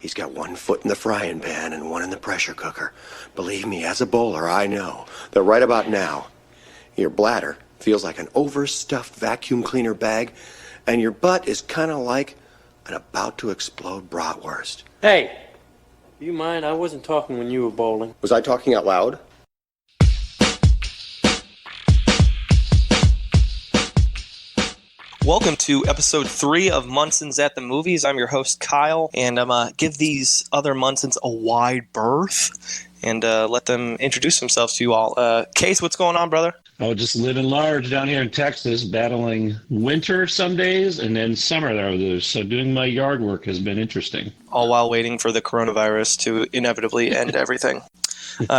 He's got one foot in the frying pan and one in the pressure cooker. Believe me, as a bowler, I know that right about now, your bladder feels like an overstuffed vacuum cleaner bag, and your butt is kind of like an about-to-explode bratwurst. Hey, you mind? I wasn't talking when you were bowling. Was I talking out loud? Welcome to episode 3 of Munson's at the Movies. I'm your host, Kyle, and I'm going to give these other Munsons a wide berth and let them introduce themselves to you all. Case, what's going on, brother? Oh, just living large down here in Texas, battling winter some days and then summer there others. So doing my yard work has been interesting. All while waiting for the coronavirus to inevitably end everything.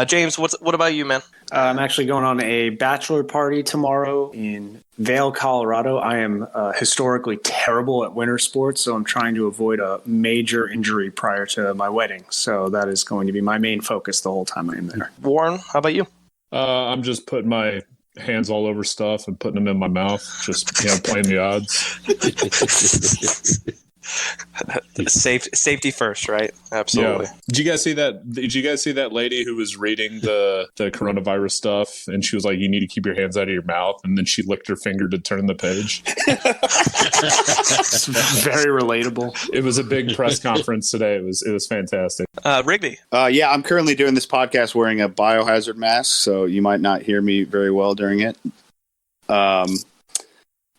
James, what about you, man? I'm actually going on a bachelor party tomorrow in Vail, Colorado. I am historically terrible at winter sports, so I'm trying to avoid a major injury prior to my wedding. So that is going to be my main focus the whole time I am there. Warren, how about you? I'm just putting my hands all over stuff and putting them in my mouth, just playing the odds. Safety first, right? Absolutely. Yeah. Did you guys see that lady who was reading the coronavirus stuff, and she was like, "You need to keep your hands out of your mouth," and then she licked her finger to turn the page? It's very relatable. It was a big press conference today. It was fantastic. Rigby. Yeah, I'm currently doing this podcast wearing a biohazard mask, so you might not hear me very well during it.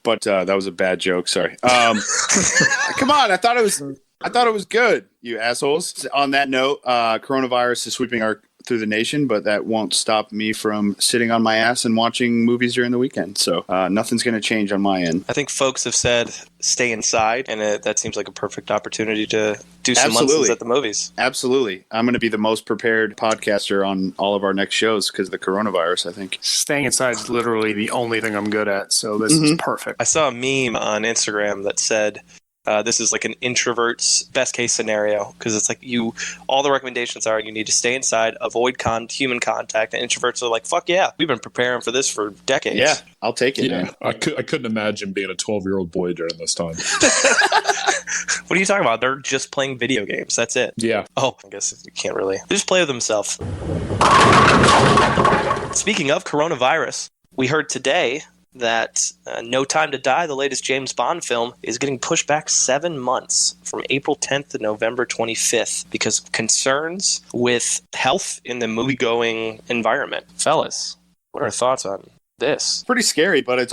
But that was a bad joke. Sorry. Come on, I thought it was good, you assholes. On that note, coronavirus is sweeping through the nation, but that won't stop me from sitting on my ass and watching movies during the weekend. So nothing's going to change on my end. I think folks have said stay inside, and that seems like a perfect opportunity to do some Munsons at the movies. Absolutely. I'm going to be the most prepared podcaster on all of our next shows because of the coronavirus, I think. Staying inside is literally the only thing I'm good at, so this is perfect. I saw a meme on Instagram that said, this is like an introvert's best case scenario, because it's like all the recommendations are you need to stay inside, avoid human contact, and introverts are like, fuck yeah, we've been preparing for this for decades. Yeah, I'll take it. Yeah, I couldn't imagine being a 12-year-old boy during this time. What are you talking about? They're just playing video games. That's it. Yeah. Oh, I guess you can't really. They just play with themselves. Speaking of coronavirus, we heard today that No Time to Die, the latest James Bond film, is getting pushed back 7 months from April 10th to November 25th because of concerns with health in the movie-going environment. Fellas, what are our thoughts on this? Pretty scary, but it's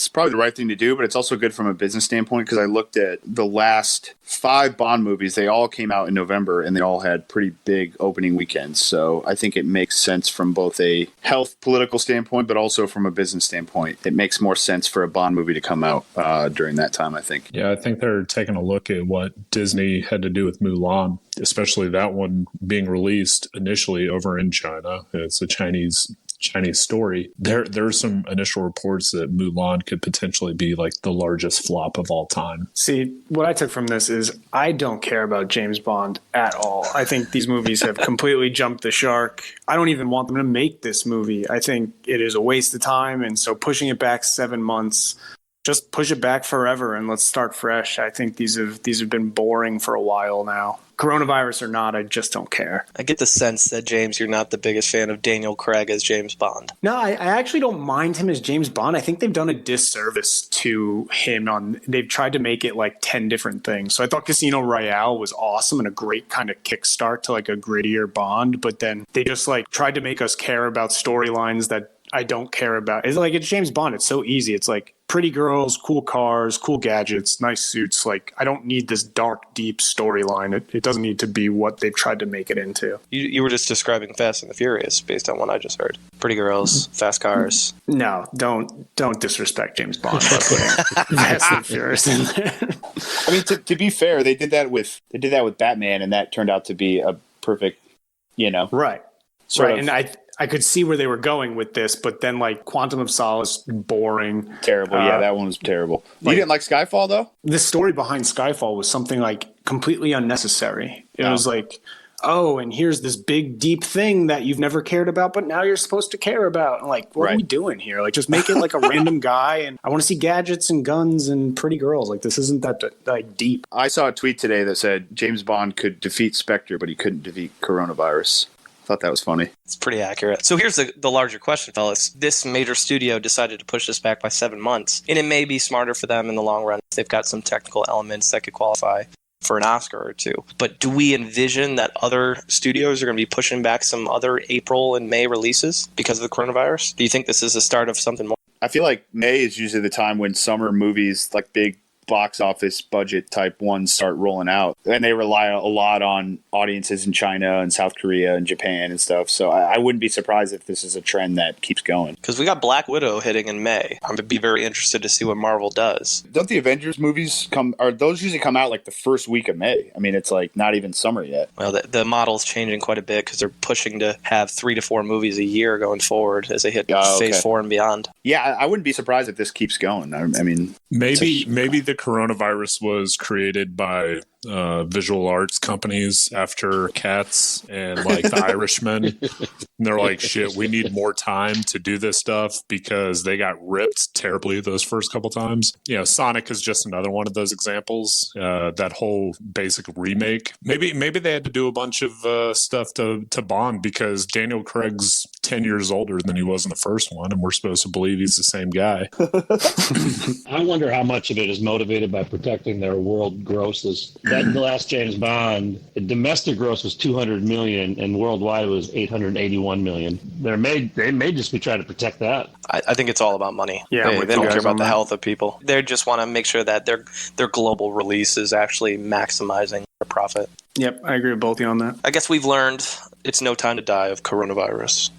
probably the right thing to do, but it's also good from a business standpoint because I looked at the last 5 Bond movies. They all came out in November and they all had pretty big opening weekends. So I think it makes sense from both a health political standpoint, but also from a business standpoint. It makes more sense for a Bond movie to come out during that time, I think. Yeah, I think they're taking a look at what Disney had to do with Mulan, especially that one being released initially over in China. It's a Chinese story. There's some initial reports that Mulan could potentially be like the largest flop of all time. See, what I took from this is I don't care about James Bond at all. I think these movies have completely jumped the shark. I don't even want them to make this movie. I think it is a waste of time, and so pushing it back 7 months, just push it back forever and let's start fresh. I think these have been boring for a while now. Coronavirus or not, I just don't care. I get the sense that, James, you're not the biggest fan of Daniel Craig as James Bond. No, I actually don't mind him as James Bond. I think they've done a disservice to him. They've tried to make it like 10 different things. So I thought Casino Royale was awesome and a great kind of kickstart to like a grittier Bond, but then they just like tried to make us care about storylines that I don't care about. It's like, it's James Bond. It's so easy. It's like pretty girls, cool cars, cool gadgets, nice suits. Like, I don't need this dark, deep storyline. It doesn't need to be what they've tried to make it into. You were just describing Fast and the Furious based on what I just heard. Pretty girls, fast cars. No, don't disrespect James Bond by putting Fast and Furious in there. I mean, to be fair, they did that with Batman, and that turned out to be a perfect, right. Sort of. And I could see where they were going with this, but then like Quantum of Solace, boring. Terrible. Yeah, that one was terrible. You didn't like Skyfall, though? The story behind Skyfall was something like completely unnecessary. It was like, oh, and here's this big, deep thing that you've never cared about, but now you're supposed to care about. And like, what are we doing here? Like, just make it like a random guy, and I want to see gadgets and guns and pretty girls. Like, this isn't that like deep. I saw a tweet today that said James Bond could defeat Spectre, but he couldn't defeat coronavirus. I thought that was funny. It's pretty accurate. So here's the larger question, fellas. This major studio decided to push this back by 7 months, and it may be smarter for them in the long run if they've got some technical elements that could qualify for an Oscar or two. But do we envision that other studios are going to be pushing back some other April and May releases because of the coronavirus? Do you think this is the start of something more? I feel like May is usually the time when summer movies, like big box office budget type ones, start rolling out, and they rely a lot on audiences in China and South Korea and Japan and stuff. So I wouldn't be surprised if this is a trend that keeps going. Because we got Black Widow hitting in May. I'm going to be very interested to see what Marvel does. Don't the Avengers movies those usually come out like the first week of May? I mean, it's like not even summer yet. Well, the model's changing quite a bit because they're pushing to have 3 to 4 movies a year going forward as they hit phase 4 and beyond. Yeah, I wouldn't be surprised if this keeps going. I mean, maybe the coronavirus was created by visual arts companies after Cats and like The Irishman. And they're like, shit, we need more time to do this stuff because they got ripped terribly those first couple times. You know, Sonic is just another one of those examples. That whole basic remake. Maybe they had to do a bunch of stuff to Bond because Daniel Craig's 10 years older than he was in the first one, and we're supposed to believe he's the same guy. I wonder how much of it is motivated by protecting their world grosses. That the last James Bond, the domestic gross was $200 million, and worldwide was $881 million. They may just be trying to protect that. I think it's all about money. Yeah, they don't care about the health of people. They just want to make sure that their global release is actually maximizing their profit. Yep, I agree with both of you on that. I guess we've learned it's no time to die of coronavirus.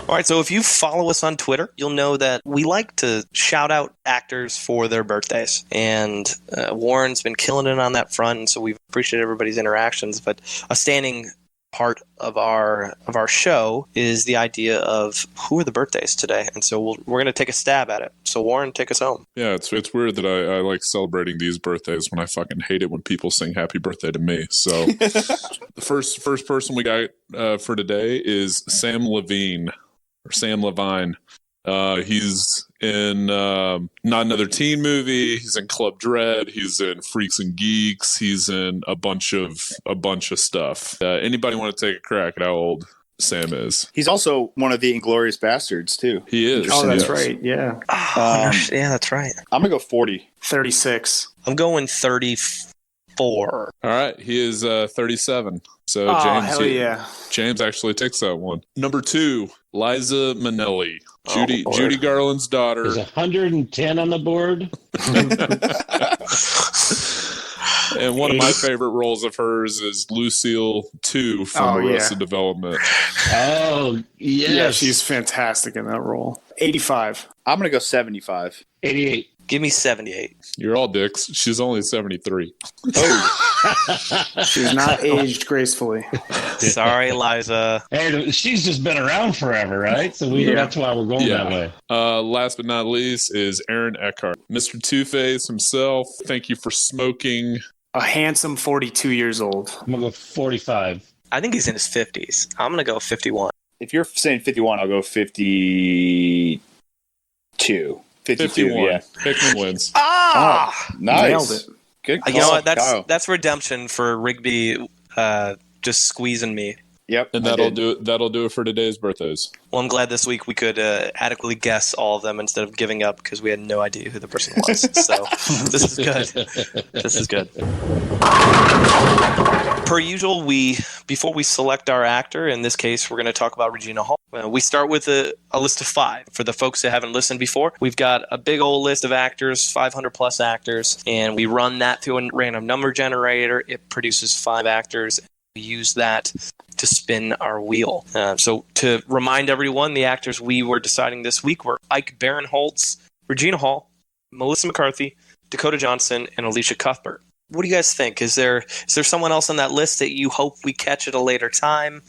All right, so if you follow us on Twitter, you'll know that we like to shout out actors for their birthdays. And Warren's been killing it on that front, and so we appreciate everybody's interactions. But a standing part of our show is the idea of who are the birthdays today. And so we're going to take a stab at it. So Warren, take us home. Yeah, it's weird that I like celebrating these birthdays when I fucking hate it when people sing happy birthday to me. So the first person we got for today is Sam Levine. Or Sam Levine. He's in Not Another Teen Movie. He's in Club Dread. He's in Freaks and Geeks. He's in a bunch of stuff. Anybody want to take a crack at how old Sam is? He's also one of the Inglourious Bastards too. He is. Oh, that's right. Yeah. Yeah, that's right. I'm gonna go 40. 36. I'm going 34. All right. He is 37. So Oh, hell yeah. James actually takes that one. Number 2, Liza Minnelli. Judy Garland's daughter. There's 110 on the board. And one of my favorite roles of hers is Lucille 2 from Arrested Development. Oh, yes. Yeah, she's fantastic in that role. 85. I'm gonna go 75. 88. Give me 78. You're all dicks. She's only 73. She's not aged gracefully. Sorry, Liza. Hey, she's just been around forever, right? So that's why we're going that way. Last but not least is Aaron Eckhart. Mr. Two-Face himself. Thank you for smoking. A handsome 42 years old. I'm going to go 45. I think he's in his 50s. I'm going to go 51. If you're saying 51, I'll go 52. 52, yeah. Hickman wins. Nice. Nailed it. Good call. You know what? Kyle. That's redemption for Rigby just squeezing me. Yep. And that'll do it for today's birthdays. Well, I'm glad this week we could adequately guess all of them instead of giving up because we had no idea who the person was. So this is good. This is good. Per usual, before we select our actor, in this case, we're going to talk about Regina Hall. We start with a list of 5. For the folks that haven't listened before, we've got a big old list of actors, 500 plus actors, and we run that through a random number generator. It produces 5 actors. We use that to spin our wheel. So to remind everyone, the actors we were deciding this week were Ike Barinholtz, Regina Hall, Melissa McCarthy, Dakota Johnson, and Alicia Cuthbert. What do you guys think? Is there someone else on that list that you hope we catch at a later time?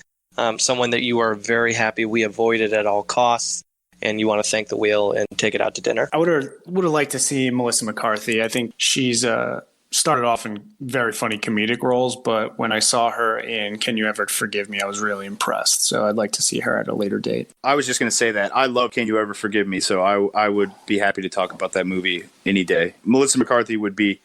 Someone that you are very happy we avoided at all costs, and you want to thank the wheel and take it out to dinner? I would have liked to see Melissa McCarthy. I think she's started off in very funny comedic roles, but when I saw her in Can You Ever Forgive Me, I was really impressed. So I'd like to see her at a later date. I was just going to say that. I love Can You Ever Forgive Me, so I would be happy to talk about that movie any day. Melissa McCarthy would be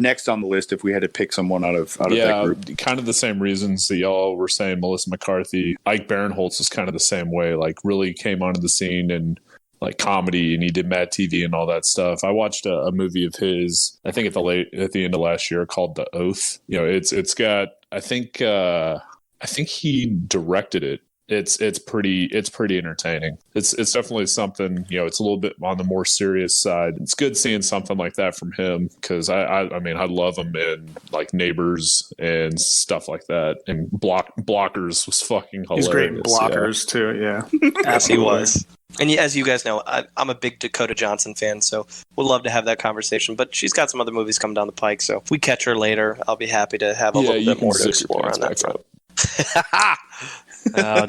next on the list if we had to pick someone out of that group. Kind of the same reasons that y'all were saying Melissa McCarthy. Ike Barinholtz was kind of the same way, like really came onto the scene and like comedy, and he did Mad TV and all that stuff. I watched a movie of his, I think at the end of last year, called The Oath. You know, it's got, I think he directed it. It's pretty entertaining. It's definitely something, you know, it's a little bit on the more serious side. It's good seeing something like that from him, because I mean I love him in like Neighbors and stuff like that, and Blockers was fucking hilarious. He's great in Blockers too, yeah. Yes, he was. And as you guys know, I'm a big Dakota Johnson fan, so we'd love to have that conversation. But she's got some other movies coming down the pike, so if we catch her later, I'll be happy to have a little bit more to explore on that front.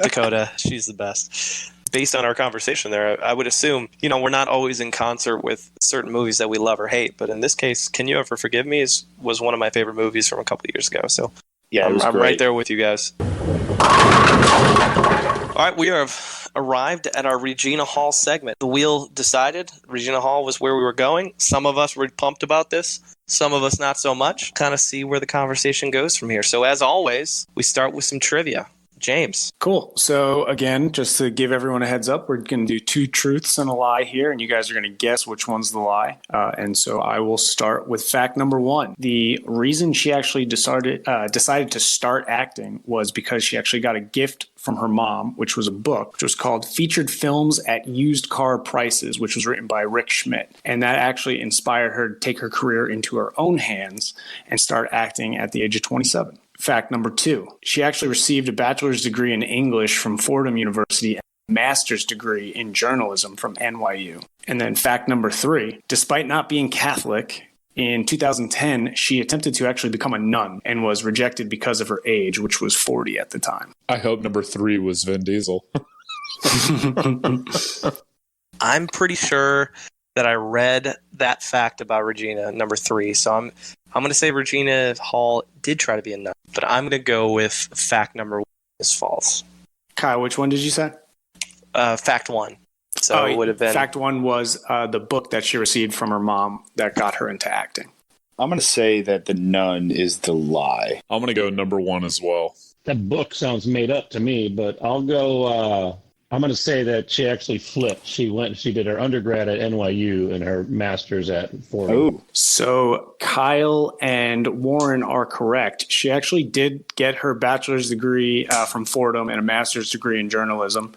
Dakota, she's the best. Based on our conversation there, I would assume, you know, we're not always in concert with certain movies that we love or hate, but in this case, Can You Ever Forgive Me was one of my favorite movies from a couple of years ago. So yeah, I'm right there with you guys. All right, we have arrived at our Regina Hall segment. The wheel decided Regina Hall was where we were going. Some of us were pumped about this. Some of us not so much. Kind of see where the conversation goes from here. So as always, we start with some trivia. James. Cool. So again, just to give everyone a heads up, we're going to do 2 truths and a lie here, and you guys are going to guess which one's the lie. And so I will start with fact number 1. The reason she actually decided to start acting was because she actually got a gift from her mom, which was a book, which was called Featured Films at Used Car Prices, which was written by Rick Schmidt. And that actually inspired her to take her career into her own hands and start acting at the age of 27. Fact number 2, she actually received a bachelor's degree in English from Fordham University and a master's degree in journalism from NYU. And then fact number 3, despite not being Catholic, in 2010, she attempted to actually become a nun and was rejected because of her age, which was 40 at the time. I hope number 3 was Vin Diesel. I'm pretty sure that I read that fact about Regina, number 3. So I'm going to say Regina Hall did try to be a nun, but I'm going to go with fact number 1 is false. Kyle, which one did you say? Fact 1. So it would have been... Fact 1 was the book that she received from her mom that got her into acting. I'm going to say that the nun is the lie. I'm going to go number 1 as well. That book sounds made up to me, but I'll go... I'm going to say that she actually flipped. She did her undergrad at NYU and her master's at Fordham. Oh, so Kyle and Warren are correct. She actually did get her bachelor's degree from Fordham and a master's degree in journalism.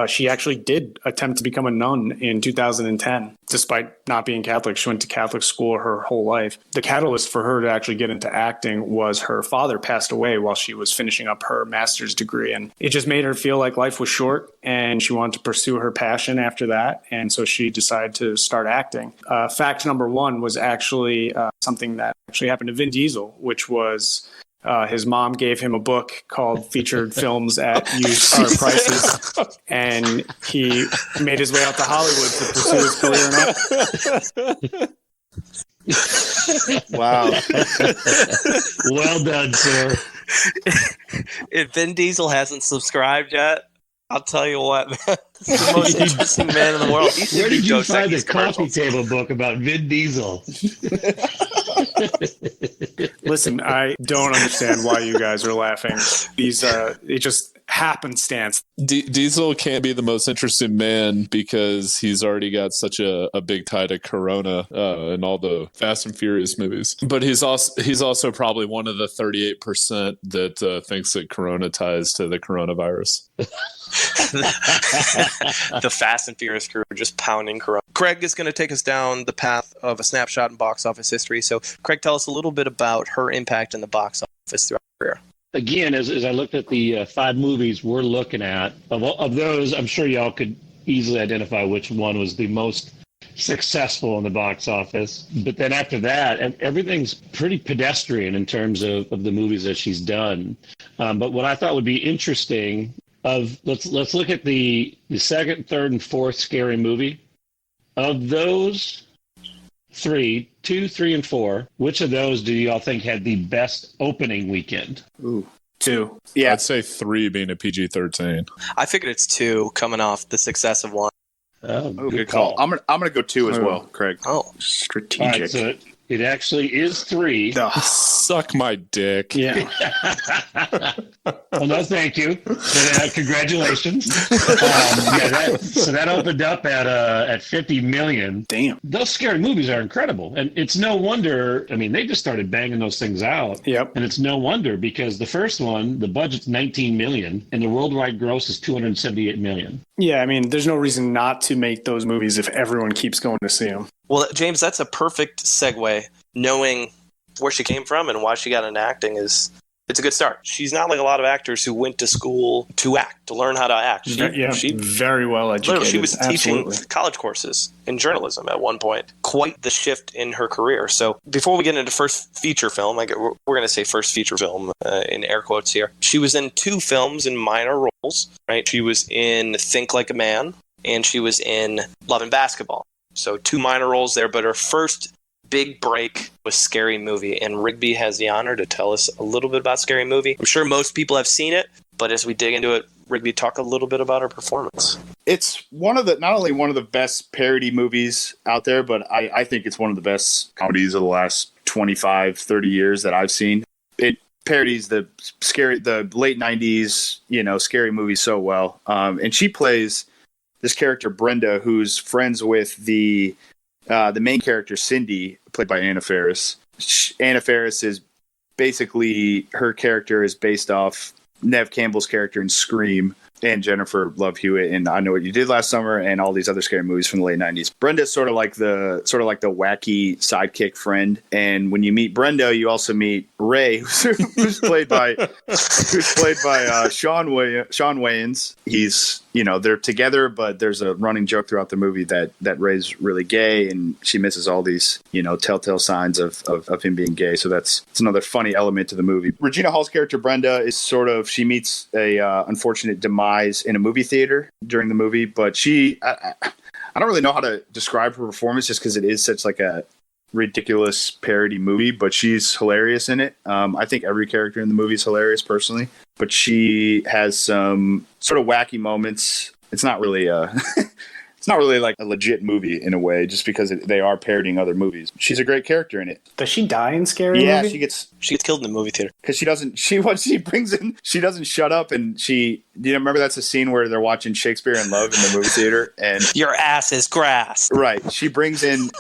She actually did attempt to become a nun in 2010, despite not being Catholic. She went to Catholic school her whole life. The catalyst for her to actually get into acting was her father passed away while she was finishing up her master's degree. And it just made her feel like life was short and she wanted to pursue her passion after that. And so she decided to start acting. Fact number 1 was actually something that actually happened to Vin Diesel, which was... his mom gave him a book called Featured Films at Used Car Prices, and he made his way out to Hollywood to pursue his career in acting. Wow. Well done, sir. If Vin Diesel hasn't subscribed yet, I'll tell you what, man. He's the most interesting man in the world. Where did you find this coffee table book about Vin Diesel? Listen, I don't understand why you guys are laughing. It just happenstance. Diesel can't be the most interesting man because he's already got such a big tie to Corona in all the Fast and Furious movies. But he's also probably one of the 38% that thinks that Corona ties to the coronavirus. The Fast and Furious crew are just pounding Corona. Craig is going to take us down the path of a snapshot in box office history. So, Craig, tell us a little bit about her impact in the box office throughout her career. Again, as I looked at the 5 movies we're looking at, of those, I'm sure y'all could easily identify which one was the most successful in the box office. But then after that, everything's pretty pedestrian in terms of the movies that she's done. But what I thought would be interesting let's look at the second, third, and fourth Scary Movie. Of those, three, 2, 3, and 4. Which of those do y'all think had the best opening weekend? Ooh, 2. Yeah, I'd say 3 being a PG-13. I figured it's 2 coming off the success of 1. Oh, good call. I'm gonna go 2 as well, Craig. Oh, Strategic. All right, so it actually is 3. Suck my dick. Yeah. Well, no, thank you. Congratulations. So that opened up at 50 million. Damn. Those scary movies are incredible, and it's no wonder. I mean, they just started banging those things out. Yep. And it's no wonder because the first one, the budget's 19 million, and the worldwide gross is 278 million. Yeah, I mean, there's no reason not to make those movies if everyone keeps going to see them. well, James, that's a perfect segue. Knowing where she came from and why she got into acting it's a good start. She's not like a lot of actors who went to school to act, to learn how to act. She Very well educated. she was teaching college courses in journalism at one point. Quite the shift in her career. So before we get into first feature film, we're going to say first feature film in air quotes here. She was in 2 films in minor roles, right? She was in Think Like a Man, and she was in Love and Basketball. So 2 minor roles there, but her first big break was Scary Movie, and Rigby has the honor to tell us a little bit about Scary Movie. I'm sure most people have seen it, but as we dig into it, Rigby, talk a little bit about her performance. It's not only one of the best parody movies out there, but I think it's one of the best comedies of the last 25, 30 years that I've seen. It parodies the late 90s, scary movies so well. And she plays this character, Brenda, who's friends with the main character, Cindy, played by Anna Faris. Anna Faris is basically, her character is based off Neve Campbell's character in Scream, and Jennifer Love Hewitt in I Know What You Did Last Summer, and all these other scary movies from the late 90s. Brenda's sort of like the wacky sidekick friend. And when you meet Brenda, you also meet Ray, who's played by Sean Wayans. He's, they're together, but there's a running joke throughout the movie that Ray's really gay, and she misses all these, telltale signs of him being gay. So it's another funny element to the movie. Regina Hall's character, Brenda, is she meets a unfortunate demise in a movie theater during the movie, but I don't really know how to describe her performance just because it is such like a ridiculous parody movie, but she's hilarious in it. I think every character in the movie is hilarious personally, but she has some sort of wacky moments. It's not really like a legit movie in a way, just because they are parodying other movies. She's a great character in it. Does she die in Scary Movie? Yeah, she gets killed in the movie theater because she doesn't shut up, and do you remember that's a scene where they're watching Shakespeare in Love in the movie theater, and your ass is grass. Right. She brings in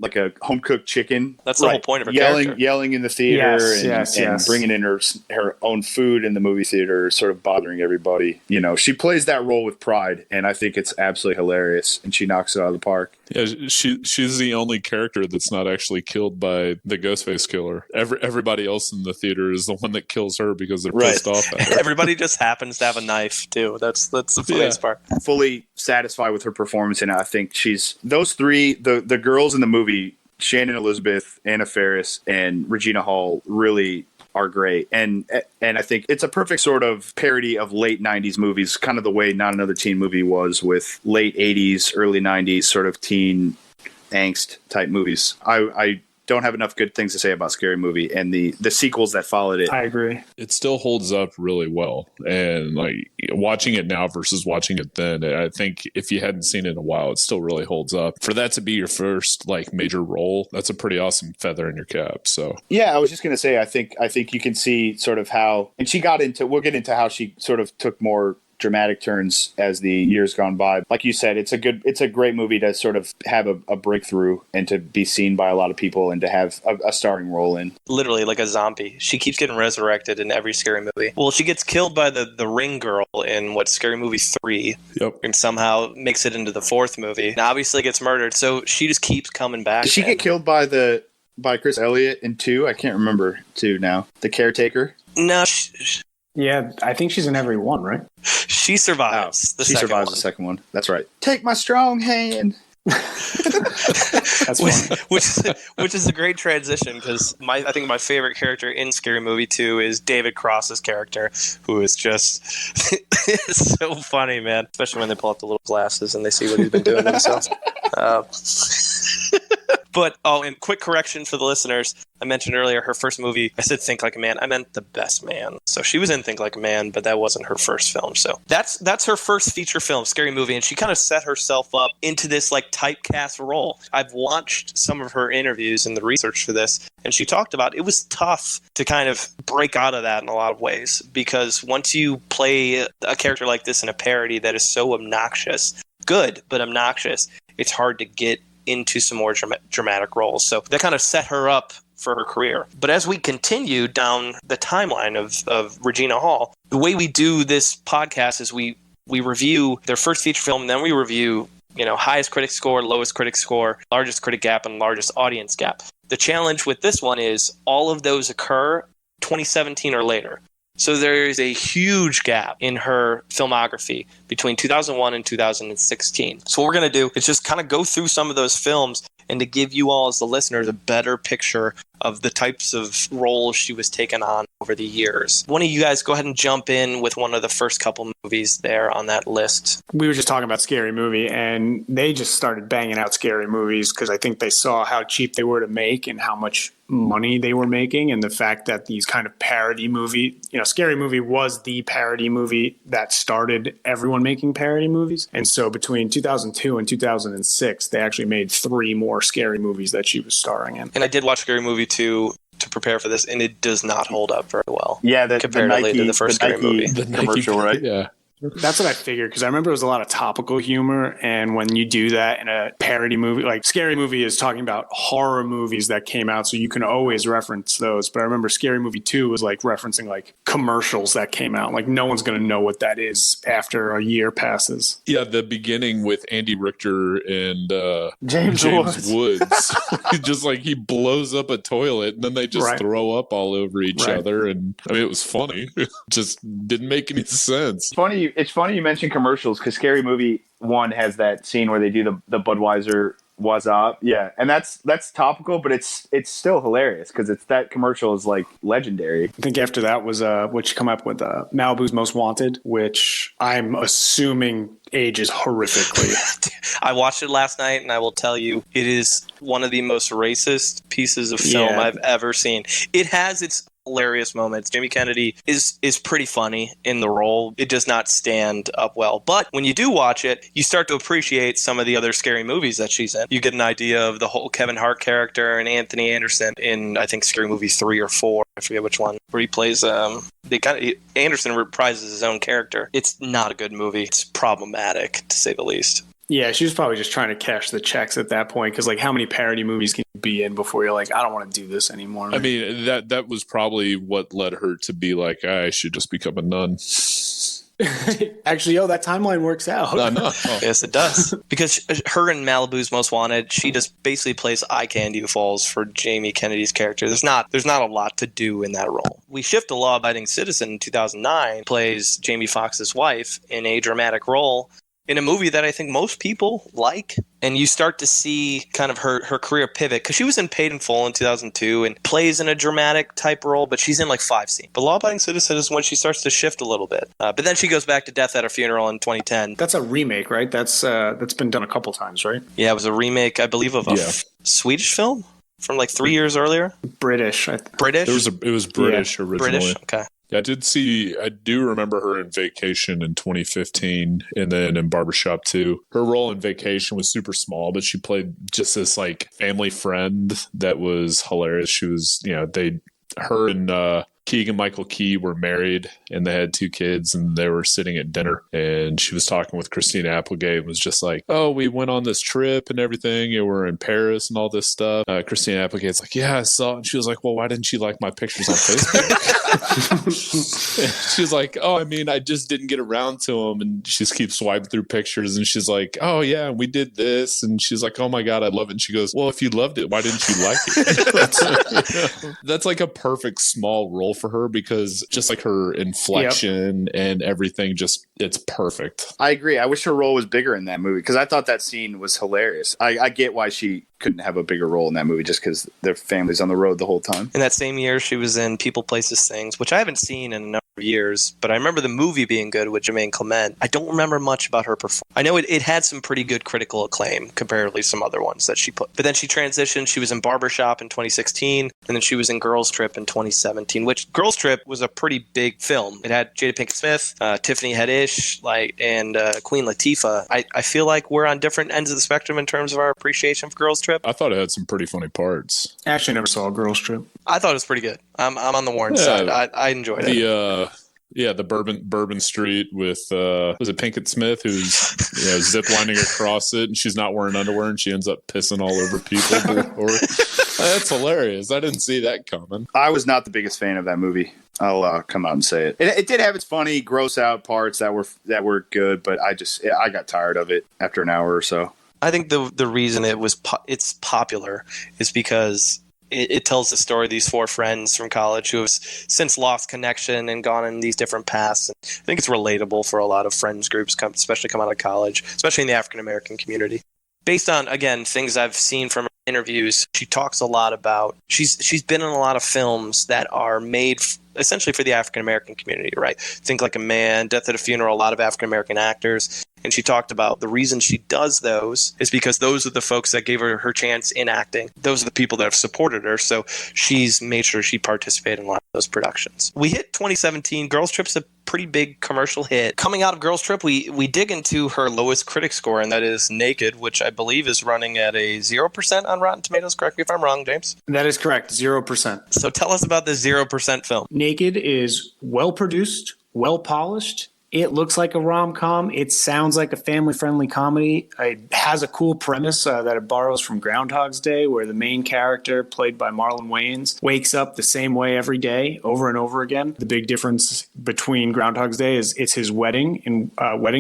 like a home cooked chicken. That's the whole point of her character. Yelling in the theater and bringing in her own food in the movie theater, sort of bothering everybody. She plays that role with pride, and I think it's absolutely hilarious, and she knocks it out of the park. Yeah, she's the only character that's not actually killed by the Ghostface killer. Everybody else in the theater is the one that kills her because they're pissed off at her. Everybody just happens to have a knife too. That's the funniest part. Fully satisfied with her performance, and I think those 3, the girls in the movie, Shannon Elizabeth, Anna Faris, and Regina Hall, really are great. And I think it's a perfect sort of parody of late 90s movies, kind of the way Not Another Teen Movie was with late 80s, early 90s sort of teen angst type movies. I don't have enough good things to say about Scary Movie and the sequels that followed it. I agree. It still holds up really well. And like watching it now versus watching it then, I think if you hadn't seen it in a while, it still really holds up. For that to be your first like major role, that's a pretty awesome feather in your cap. So yeah, I was just going to say, I think you can see sort of how, and we'll get into how she sort of took more dramatic turns as the years gone by. Like you said, it's a great movie to sort of have a breakthrough and to be seen by a lot of people and to have a starring role in. Literally like a zombie. She keeps getting resurrected in every Scary Movie. Well, she gets killed by the ring girl in Scary Movie 3. Yep. And somehow makes it into the 4th movie. And obviously gets murdered. So she just keeps coming back. Did she get killed by Chris Elliott in 2? I can't remember 2 now. The caretaker? No. Yeah, I think she's in every one, right? She survives. She survives the second one. That's right. Take my strong hand. That's funny. which is a great transition because I think my favorite character in Scary Movie 2 is David Cross's character, who is just so funny, man. Especially when they pull out the little glasses and they see what he's been doing to himself. But, and quick correction for the listeners. I mentioned earlier her first movie, I said Think Like a Man. I meant The Best Man. So she was in Think Like a Man, but that wasn't her first film. So that's her first feature film, Scary Movie. And she kind of set herself up into this like typecast role. I've watched some of her interviews and the research for this, and she talked about it was tough to kind of break out of that in a lot of ways, because once you play a character like this in a parody that is so obnoxious, good, but obnoxious, it's hard to get into some more dramatic roles. So that kind of set her up for her career. But as we continue down the timeline of Regina Hall, the way we do this podcast is we review their first feature film, and then we review, highest critic score, lowest critic score, largest critic gap, and largest audience gap. The challenge with this one is all of those occur 2017 or later. So there is a huge gap in her filmography between 2001 and 2016. So what we're going to do is just kind of go through some of those films and to give you all as the listeners a better picture of the types of roles she was taking on over the years. One of you guys go ahead and jump in with one of the first couple movies there on that list. We were just talking about Scary Movie, and they just started banging out scary movies because I think they saw how cheap they were to make and how much money they were making, and the fact that these kind of parody movie, Scary Movie was the parody movie that started everyone making parody movies. And so between 2002 and 2006, they actually made 3 more scary movies that she was starring in. And I did watch Scary Movie 2 to prepare for this, and it does not hold up very well. Yeah, comparatively to the first Scary Movie. The commercial, right? Yeah. That's what I figured, because I remember it was a lot of topical humor, and when you do that in a parody movie, like Scary Movie is talking about horror movies that came out, so you can always reference those. But I remember Scary Movie 2 was like referencing like commercials that came out. Like no one's going to know what that is after a year passes. Yeah, the beginning with Andy Richter and James Woods. Just like he blows up a toilet and then they just throw up all over each other. And I mean, it was funny. It just didn't make any sense. It's funny you mentioned commercials, because Scary Movie 1 has that scene where they do the Budweiser "What's up?" Yeah, and that's topical, but it's still hilarious because that commercial is like legendary. I think after that was what you come up with Malibu's Most Wanted, which I'm assuming ages horrifically. I watched it last night, and I will tell you, it is one of the most racist pieces of film I've ever seen. It has its hilarious moments. Jamie Kennedy is pretty funny in the role. It does not stand up well. But when you do watch it, you start to appreciate some of the other scary movies that she's in. You get an idea of the whole Kevin Hart character and Anthony Anderson in, I think, Scary Movie 3 or 4. I forget which one. Where he plays, Anderson reprises his own character. It's not a good movie. It's problematic, to say the least. Yeah, she was probably just trying to cash the checks at that point, because like how many parody movies can you be in before you're like, I don't want to do this anymore? I mean, that was probably what led her to be like, I should just become a nun. Actually, that timeline works out. I know. Yes, it does. Because her in Malibu's Most Wanted, she just basically plays eye candy who falls for Jamie Kennedy's character. There's not a lot to do in that role. We shift to Law Abiding Citizen in 2009, plays Jamie Foxx's wife in a dramatic role in a movie that I think most people like. And you start to see kind of her career pivot, because she was in Paid in Full in 2002 and plays in a dramatic type role, but she's in like 5 scenes. But Law Abiding Citizen is when she starts to shift a little bit. But then she goes back to Death at a Funeral in 2010. That's a remake, right? That's been done a couple times, right? Yeah, it was a remake, I believe, of a Swedish film from like 3 years earlier. British. British? It was British originally. British, okay. I do remember her in Vacation in 2015, and then in Barbershop 2. Her role in Vacation was super small, but she played just this like family friend that was hilarious. She was, her and Keegan-Michael Key were married, and they had 2 kids, and they were sitting at dinner, and she was talking with Christina Applegate and was just like, oh, we went on this trip and everything, and we're in Paris and all this stuff. Christina Applegate's like, yeah, I saw it. And she was like, well, why didn't you like my pictures on Facebook? She was like, oh, I mean, I just didn't get around to them. And she just keeps swiping through pictures, and she's like, oh, yeah, we did this. And she's like, oh, my God, I love it. And she goes, well, if you loved it, why didn't you like it? That's like a perfect small role for her, because just like her inflection and everything, just it's perfect. I agree. I wish her role was bigger in that movie, because I thought that scene was hilarious. I get why she couldn't have a bigger role in that movie, just because their family's on the road the whole time. In that same year, she was in People, Places, Things, which I haven't seen in a number years, but I remember the movie being good with Jermaine Clement. I don't remember much about her performance. I know it had some pretty good critical acclaim comparatively to some other ones that she put. But then she transitioned. She was in Barbershop in 2016, and then she was in Girls Trip in 2017, which Girls Trip was a pretty big film. It had Jada Pinkett Smith, Tiffany Haddish, and Queen Latifah. I feel like we're on different ends of the spectrum in terms of our appreciation for Girls Trip. I thought it had some pretty funny parts. I actually never saw a Girls Trip. I thought it was pretty good. I'm on the Warren side. I enjoyed it. The Bourbon Street with was it Pinkett Smith who's zip lining across it, and she's not wearing underwear and she ends up pissing all over people. That's hilarious. I didn't see that coming. I was not the biggest fan of that movie. I'll come out and say it. It did have its funny, gross out parts that were good, but I got tired of it after an hour or so. I think the reason it's popular is because it tells the story of these four friends from college who have since lost connection and gone in these different paths. And I think it's relatable for a lot of friends groups, especially come out of college, especially in the African American community. Based on, again, things I've seen from her interviews, she talks a lot about she's been in a lot of films that are made essentially for the African American community, right? Think Like a Man, Death at a Funeral, a lot of African American actors. And she talked about the reason she does those is because those are the folks that gave her chance in acting. Those are the people that have supported her. So she's made sure she participated in a lot of those productions. We hit 2017. Girls Trip's a pretty big commercial hit. Coming out of Girls Trip, we dig into her lowest critic score, and that is Naked, which I believe is running at a 0% on Rotten Tomatoes. Correct me if I'm wrong, James. That is correct, 0%. So tell us about this 0% film. Naked is well produced, well polished. It looks like a rom-com. It sounds like a family-friendly comedy. It has a cool premise that it borrows from Groundhog's Day, where the main character, played by Marlon Wayans, wakes up the same way every day, over and over again. The big difference between Groundhog's Day is it's his wedding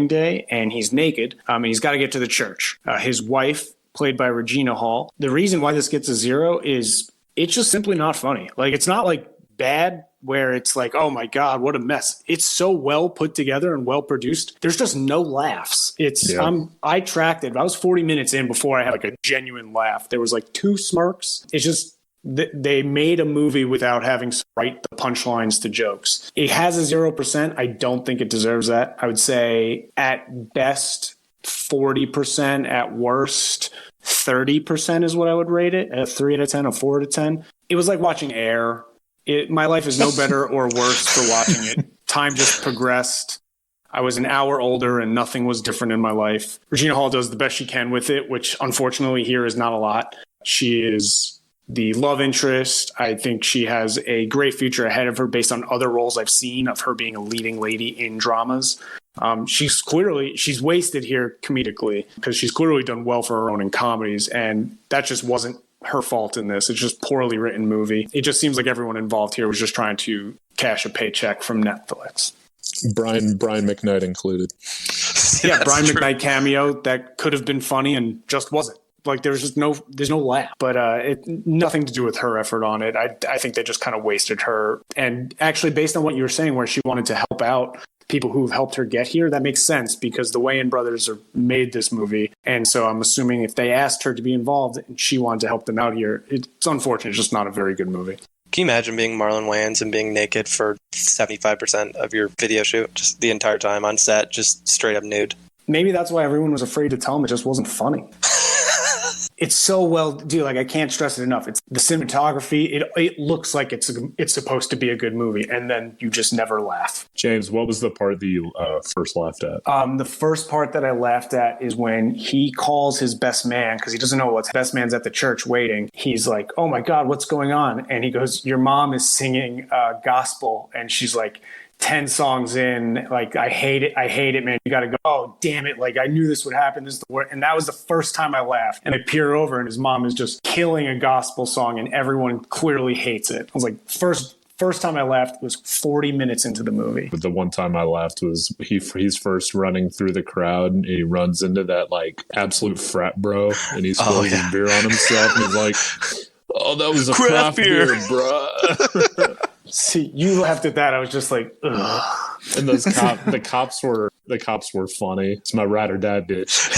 day, and he's naked, and he's got to get to the church. His wife, played by Regina Hall. The reason why this gets a 0 is it's just simply not funny. Like, it's not like bad where it's like, oh my God, what a mess. It's so well put together and well produced. There's just no laughs. I tracked it. I was 40 minutes in before I had like a genuine laugh. There was like 2 smirks. It's just they made a movie without having to write the punchlines to jokes. It has a 0%. I don't think it deserves that. I would say at best 40%, at worst 30% is what I would rate it. A 3 out of 10, a 4 out of 10. It was like watching Air. My life is no better or worse for watching it. Time just progressed. I was an hour older and nothing was different in my life. Regina Hall does the best she can with it, which unfortunately here is not a lot. She is the love interest. I think she has a great future ahead of her based on other roles I've seen of her being a leading lady in dramas. She's wasted here comedically because she's clearly done well for her own in comedies, and that just wasn't her fault in this. It's just poorly written movie. It just seems like everyone involved here was just trying to cash a paycheck from Netflix. Brian McKnight included. Yeah, Brian McKnight cameo that could have been funny and just wasn't. Like there's no laugh, but nothing to do with her effort on it. I think they just kind of wasted her. And actually, based on what you were saying, where she wanted to help out people who've helped her get here, that makes sense because the Wayans brothers made this movie. And so I'm assuming if they asked her to be involved and she wanted to help them out here, it's unfortunate. It's just not a very good movie. Can you imagine being Marlon Wayans and being naked for 75% of your video shoot, just the entire time on set, just straight up nude? Maybe that's why everyone was afraid to tell him it just wasn't funny. It's so well, dude, like I can't stress it enough. It's the cinematography. It looks like it's supposed to be a good movie, and then you just never laugh. James, what was the part that you first laughed at? The first part that I laughed at is when he calls his best man, because he doesn't know what's best man's at the church waiting. He's like, oh my God, what's going on? And he goes, your mom is singing gospel. And she's like, 10 songs in, like, I hate it, man. You got to go, oh, damn it. Like, I knew this would happen. This is the word. And that was the first time I laughed. And I peer over and his mom is just killing a gospel song and everyone clearly hates it. I was like, first time I laughed was 40 minutes into the movie. But the one time I laughed was he's first running through the crowd and he runs into that, like, absolute frat bro and he's spilling his beer on himself and he's like, oh, that was a craft beer, bro. See, you laughed at that. I was just like, ugh. And the cops were funny. It's my ride or die bitch.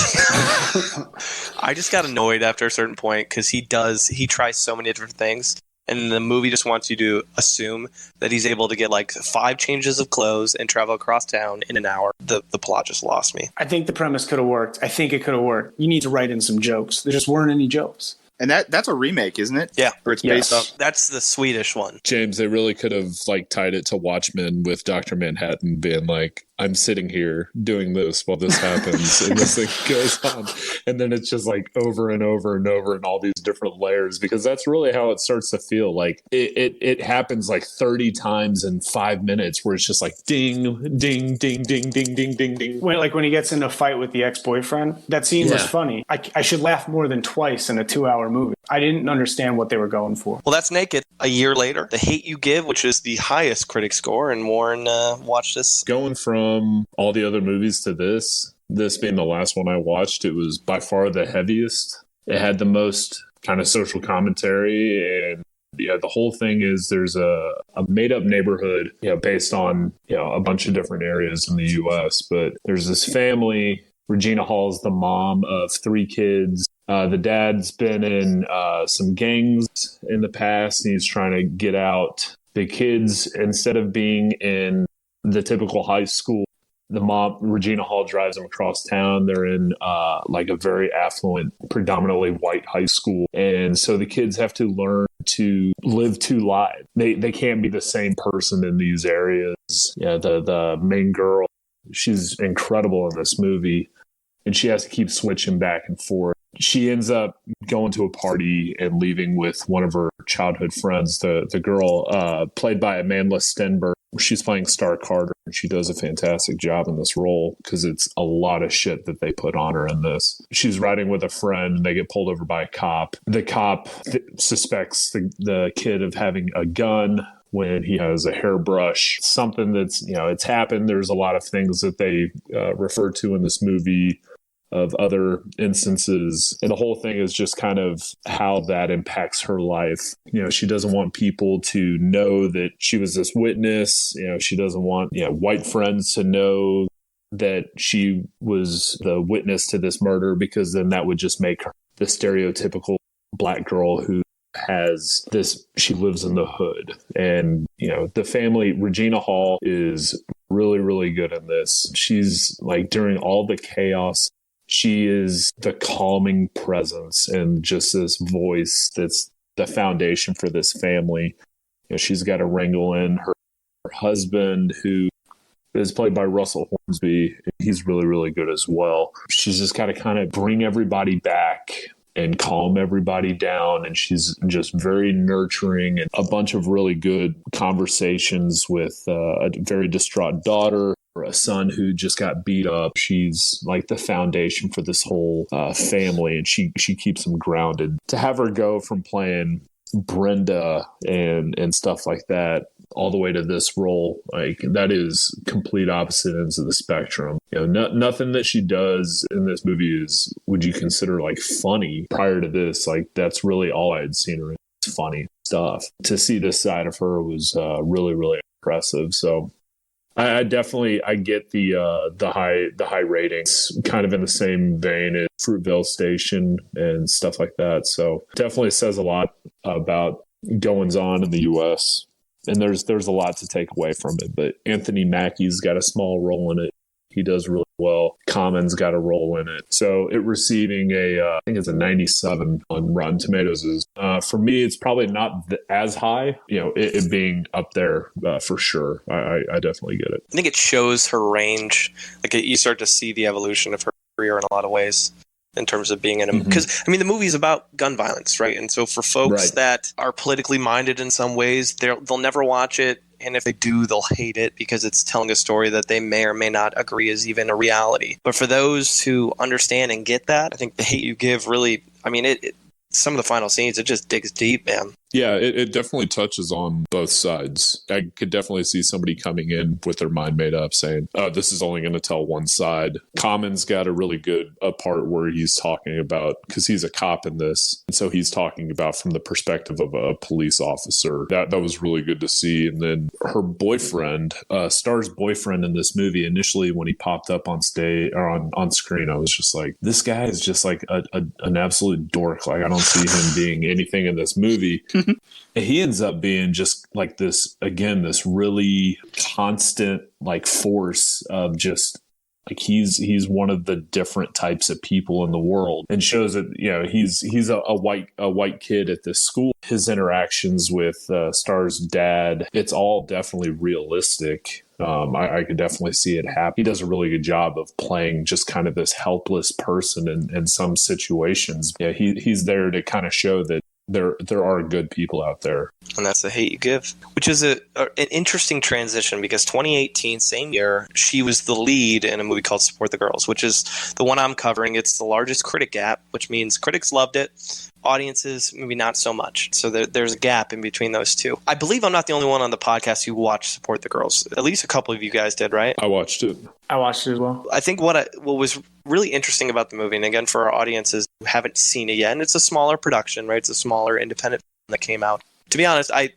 I just got annoyed after a certain point because he tries so many different things. And the movie just wants you to assume that he's able to get like 5 changes of clothes and travel across town in an hour. The plot just lost me. I think the premise could have worked. I think it could have worked. You need to write in some jokes. There just weren't any jokes. And that's a remake, isn't it? Yeah. Or it's Yes. based off. That's the Swedish one. James, they really could have like tied it to Watchmen with Dr. Manhattan being like, I'm sitting here doing this while this happens and this thing goes on. And then it's just like over and over and over in all these different layers, because that's really how it starts to feel. Like it happens like 30 times in 5 minutes where it's just like ding, ding, ding, ding, ding, ding, ding, ding. When he gets in a fight with the ex-boyfriend, that scene was funny. I should laugh more than twice in a 2-hour movie. I didn't understand what they were going for. Well, that's Naked. A year later, The Hate You Give, which is the highest critic score, and Warren watched this. Going from all the other movies to this being the last one I watched, it was by far the heaviest. It had the most kind of social commentary, and the whole thing is there's a made-up neighborhood, based on a bunch of different areas in the U.S. But there's this family. Regina Hall is the mom of 3 kids. The dad's been in some gangs in the past, and he's trying to get out. The kids, instead of being in the typical high school, the mom, Regina Hall, drives them across town. They're in like a very affluent, predominantly white high school. And so the kids have to learn to live 2 lives. They can't be the same person in these areas. The main girl, she's incredible in this movie, and she has to keep switching back and forth. She ends up going to a party and leaving with one of her childhood friends, the girl played by Amanda Stenberg. She's playing Star Carter, and she does a fantastic job in this role because it's a lot of shit that they put on her in this. She's riding with a friend, and they get pulled over by a cop. The cop suspects the kid of having a gun when he has a hairbrush, something that's, it's happened. There's a lot of things that they refer to in this movie of other instances. And the whole thing is just kind of how that impacts her life. She doesn't want people to know that she was this witness. She doesn't want, white friends to know that she was the witness to this murder, because then that would just make her the stereotypical Black girl who has this, she lives in the hood. And, the family, Regina Hall is really, really good in this. She's like, during all the chaos, she is the calming presence and just this voice that's the foundation for this family. She's got to wrangle in her husband, who is played by Russell Hornsby. He's really, really good as well. She's just got to kind of bring everybody back and calm everybody down. And she's just very nurturing, and a bunch of really good conversations with a very distraught daughter, or a son who just got beat up. She's like the foundation for this whole family, and she keeps them grounded. To have her go from playing Brenda and stuff like that all the way to this role, like, that is complete opposite ends of the spectrum. Nothing that she does in this movie would you consider like funny. Prior to this, like, that's really all I had seen her in, funny stuff. To see this side of her was really, really impressive. So I definitely get the high ratings, kind of in the same vein as Fruitvale Station and stuff like that. So definitely says a lot about goings on in the U.S. And there's a lot to take away from it. But Anthony Mackie's got a small role in it. He does really well. Common's got a role in it. So it receiving I think it's a 97 on Rotten Tomatoes. For me, it's probably not as high, it being up there for sure. I definitely get it. I think it shows her range. Like, you start to see the evolution of her career in a lot of ways, in terms of being in a, because the movie is about gun violence, right? And so for folks that are politically minded in some ways, they'll never watch it. And if they do, they'll hate it because it's telling a story that they may or may not agree is even a reality. But for those who understand and get that, I think The Hate You Give really, some of the final scenes, it just digs deep, man. Yeah, it definitely touches on both sides. I could definitely see somebody coming in with their mind made up saying, oh, this is only going to tell one side. Common's got a really good part where he's talking about, because he's a cop in this, and so he's talking about from the perspective of a police officer. That was really good to see. And then her boyfriend, Star's boyfriend in this movie, initially when he popped up on stage or on screen, I was just like, this guy is just like an absolute dork. Like, I don't see him being anything in this movie. He ends up being just like this, again, this really constant like force of just like he's one of the different types of people in the world, and shows that, you know, he's a white kid at this school. His interactions with Star's dad, it's all definitely realistic. I could definitely see it happen. He does a really good job of playing just kind of this helpless person in some situations. Yeah, he's there to kind of show that there are good people out there. And that's the hate you give, which is an interesting transition, because 2018, same year, she was the lead in a movie called Support the Girls, which is the one I'm covering. It's the largest critic gap, which means critics loved it, audiences maybe not so much. So there's a gap in between those two. I believe I'm not the only one on the podcast who watched Support the Girls. At least a couple of you guys did, right? I watched it. I watched it as well. I think what was really interesting about the movie, and again for our audiences who haven't seen it yet, and it's a smaller production, right? It's a smaller independent film that came out. To be honest, I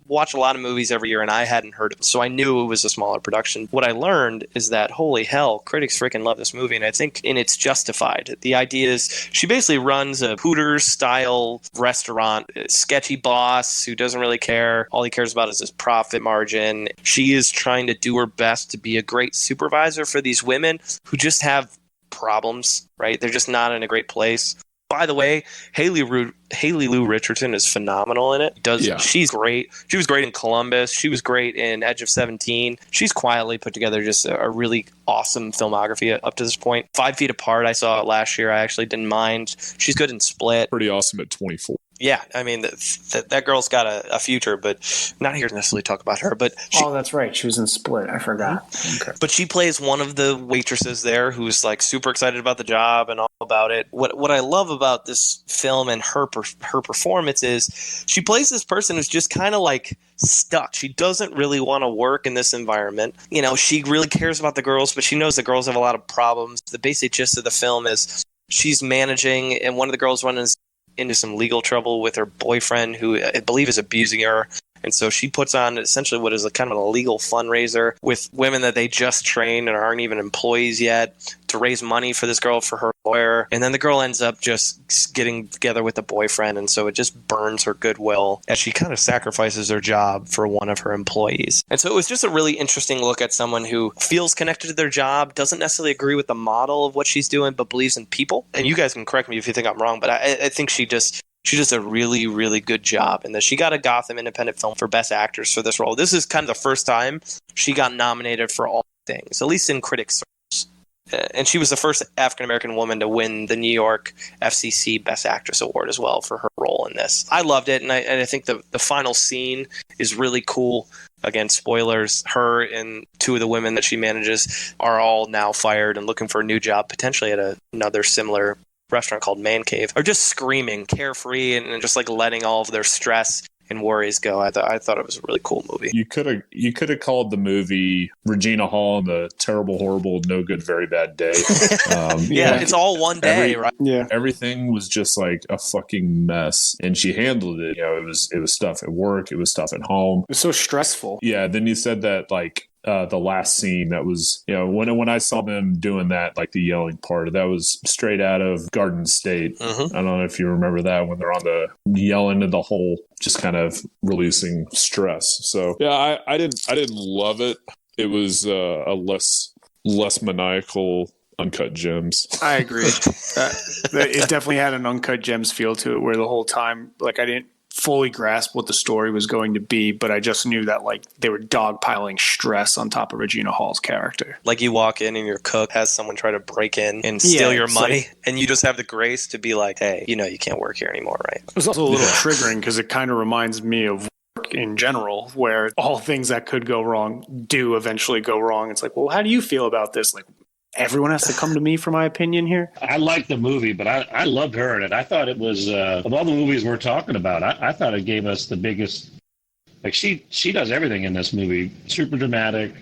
watch a lot of movies every year, and I hadn't heard of it, so I knew it was a smaller production. What I learned is that, holy hell, critics freaking love this movie, and I think it's justified. The idea is she basically runs a Hooters-style restaurant, a sketchy boss who doesn't really care. All he cares about is his profit margin. She is trying to do her best to be a great supervisor for these women who just have problems, right? They're just not in a great place. By the way, Haley Lou Richardson is phenomenal in it. She's great. She was great in Columbus. She was great in Edge of 17. She's quietly put together just a really awesome filmography up to this point. 5 Feet Apart, I saw it last year. I actually didn't mind. She's good in Split. Pretty awesome at 24. Yeah, I mean, that girl's got a future, but not here to necessarily talk about her. But that's right. She was in Split. I forgot. Okay. But she plays one of the waitresses there who's like super excited about the job and all about it. What I love about this film and her performance is she plays this person who's just kind of like stuck. She doesn't really want to work in this environment. You know, she really cares about the girls, but she knows the girls have a lot of problems. The basic gist of the film is she's managing, and one of the girls runs into some legal trouble with her boyfriend, who I believe is abusing her. And so she puts on essentially what is a kind of an illegal fundraiser with women that they just trained and aren't even employees yet to raise money for this girl, for her lawyer. And then the girl ends up just getting together with the boyfriend. And so it just burns her goodwill as she kind of sacrifices her job for one of her employees. And so it was just a really interesting look at someone who feels connected to their job, doesn't necessarily agree with the model of what she's doing, but believes in people. And you guys can correct me if you think I'm wrong, but I think she does a really, really good job, and that she got a Gotham Independent Film for Best Actress for this role. This is kind of the first time she got nominated for all things, at least in critics' circles. And she was the first African-American woman to win the New York FCC Best Actress Award as well for her role in this. I loved it, and I think the final scene is really cool. Again, spoilers, her and two of the women that she manages are all now fired and looking for a new job, potentially at another similar restaurant called Man Cave, are just screaming, carefree, and just like letting all of their stress and worries go. I thought it was a really cool movie. You could have called the movie Regina Hall and the Terrible, Horrible, No Good, Very Bad Day. It's all one day, right? Yeah, everything was just like a fucking mess, and she handled it. You know, it was stuff at work, it was stuff at home. It was so stressful. Yeah. Then you said that like. The last scene, that was, you know, when I saw them doing that, like the yelling part, that was straight out of Garden State. Mm-hmm. I don't know if you remember that, when they're on the yelling at the whole, just kind of releasing stress. So yeah, I didn't love it. It was a less maniacal Uncut Gems. I agree. It definitely had an Uncut Gems feel to it, where the whole time, like, I didn't fully grasp what the story was going to be, but I just knew that like they were dogpiling stress on top of Regina Hall's character. Like you walk in and your cook has someone try to break in and steal your money, and you just have the grace to be like, hey, you know, you can't work here anymore, right? It was also a little triggering because it kind of reminds me of work in general, where all things that could go wrong do eventually go wrong. It's like, well, how do you feel about this? Like, everyone has to come to me for my opinion here. I liked the movie, but I loved her in it. I thought it was, of all the movies we're talking about, I thought it gave us the biggest, like she does everything in this movie. Super dramatic,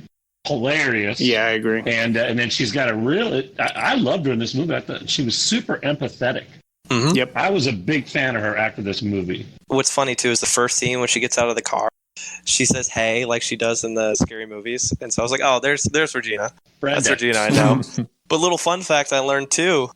hilarious. Yeah, I agree. And then she's got a real, I loved her in this movie. I thought she was super empathetic. Mm-hmm. Yep. I was a big fan of her after this movie. What's funny too is the first scene when she gets out of the car, she says hey like she does in the scary movies, and so I was like, oh, there's Regina. Brenda. That's Regina, I know. But little fun fact I learned too,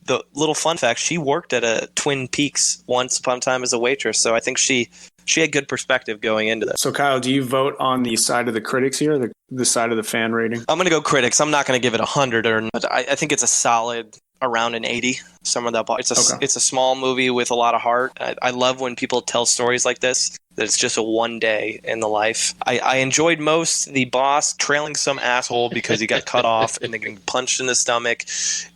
she worked at a Twin Peaks once upon a time as a waitress, so I think she she had good perspective going into this. So, Kyle, do you vote on the side of the critics here, or the side of the fan rating? I'm going to go critics. I'm not going to give it 100, but I think it's a solid around an 80. Somewhere that ball. It's a small movie with a lot of heart. I love when people tell stories like this. That it's just a one day in the life. I enjoyed most the boss trailing some asshole because he got cut off and then getting punched in the stomach